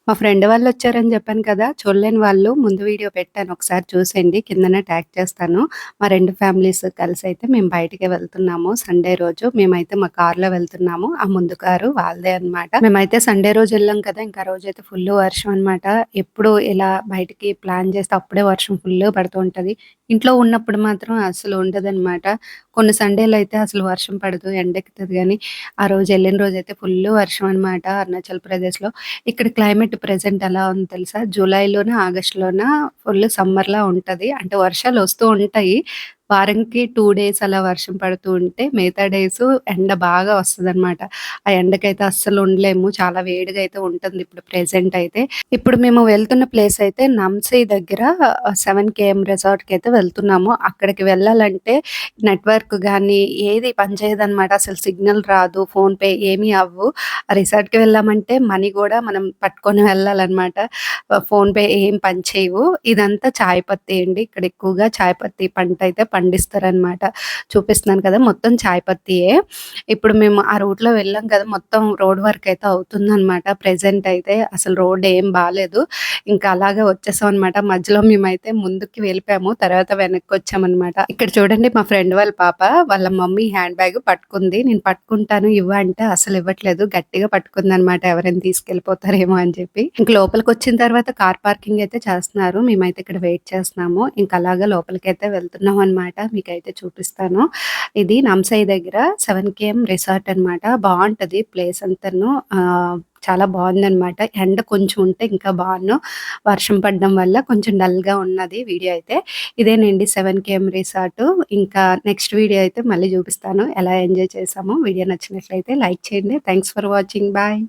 మా ఫ్రెండ్ వాళ్ళొచ్చారని జెప్పాను కదా! చూడలేని వాళ్ళు ముందు వీడియో పెట్టాను. ఒకసారి చూసేయండి. కిందన ట్యాగ్ చేస్తాను. మా 2 ఫ్యామిలీస్ కలిసైతే మేము బయటికే వెళ్తున్నాము సండే రోజు. మేమైతే మా కార్‌లో వెళ్తున్నాము. ఆ ముందు కారు వాళ్ళదే అనమాట. మేమైతే సండే రోజు ఎళ్ళాం కదా! ఇంకా ఆ రోజైతే ఫుల్లు వర్షం అనమాట. ఎప్పుడు ఇలా బయటికి ప్లాన్ చేస్తే అప్పుడే వర్షం ఫుల్లుగా పడుతూ ఉంటది. ఇంట్లో ఉన్నప్పుడు మాత్రం అస్సలు ఉండదనమాట. కొన్ని సండేలయితే అసలు వర్షం పడదు. ఎండెక్కుతది గానీ, ఆ రోజు ఎళ్ళిన రోజైతే ఫుల్లు వర్షం అనమాట అరుణాచల్ ప్రదేశ్‌లో. ఇక్కడ క్లైమేట్ ప్రెజెంట్ ఎలా ఉందో తెలుసా? జూలైలోన, ఆగస్ట్‌లోన ఫుల్ సమ్మర్‌లా ఉంటది. అంటే వర్షాలొస్తూ ఉంటాయి. వారంకి 2 డేస్ అలా వర్షం పడుతూ ఉంటే, మిగతా డేసు ఎండ బాగా వస్తదనమాట. ఆ ఎండకైతే అస్సలు ఉండలేము. చాలా వేడిగా అయితే ఉంటుంది ఇప్పుడు ప్రెజెంట్ అయితే. ఇప్పుడు మేము వెళ్తున్న ప్లేస్ అయితే నాంసీ దగ్గర 7 కేఎం రిసార్ట్‌కైతే వెళ్తున్నాము. అక్కడికి వెళ్ళాలంటే నెట్వర్క్ గానీ, ఏది పనిచేయదనమాట. అసలు సిగ్నల్ రాదు. ఫోన్‌పే ఏమీ అవ్వు. ఆ రిసార్ట్‌కి వెళ్ళామంటే మనీ గూడా మనం పట్టుకొని వెళ్ళాలనమాట. ఫోన్‌పే ఏం పనిచేయవు. ఇదంతా చాయ్ పత్తి అండి. ఇక్కడ ఎక్కువగా చాయ్ పత్తి పంటయితే పండిస్తారనమాట. చూపిస్తున్నాను కదా! మొత్తం చాయ్ పత్తియే. ఇప్పుడు మేము ఆ రూట్‌లో వెళ్ళాం కదా! మొత్తం రోడ్ వర్క్ అయితే అవుతుందనమాట. ప్రెజెంట్ అయితే అసలు రోడ్ ఏం బాలేదు. ఇంకా అలాగే వచ్చేసామనమాట. మధ్యలో మేమైతే ముందుకి వెళ్ళిపోయాము. తర్వాత వెనక్కొచ్చామనమాట. ఇక్కడ చూడండి మా ఫ్రెండ్ వాళ్ళ పాప వాళ్ళ మమ్మీ హ్యాండ్ బ్యాగ్ పట్టుకుంది. నేను పట్టుకుంటాను ఇవ్వు అంటే అసలు ఇవ్వట్లేదు. గట్టిగా పట్టుకుందనమాట. ఎవరైనా తీసుకెళ్ళిపోతారేమో అని చెప్పి. ఇంక లోపలికొచ్చిన తర్వాత కార్ పార్కింగ్ అయితే చేస్తున్నారు. మేమైతే ఇక్కడ వెయిట్ చేస్తున్నాము. ఇంక అలాగా లోపలికైతే వెళ్తున్నాం అనమాట. మీకైతే చూపిస్తాను. ఇది నాంసై దగ్గర 7 కేఎం రిసార్ట్ అనమాట. బావుంటది ప్లేస్ అంతాను. చాలా బావుందనమాట. ఎండ కొంచెం ఉంటే ఇంకా బావున్ను. వర్షం పడడం వల్ల కొంచెం డల్‌గా ఉన్నది వీడియో అయితే. ఇదేనండి 7 కేఎం రిసార్టు. ఇంకా నెక్స్ట్ వీడియో అయితే మళ్ళీ చూపిస్తాను. ఎలా ఎంజాయ్ చేశామో. వీడియో నచ్చినట్లయితే లైక్ చేయండి. Thanks for watching. బాయ్.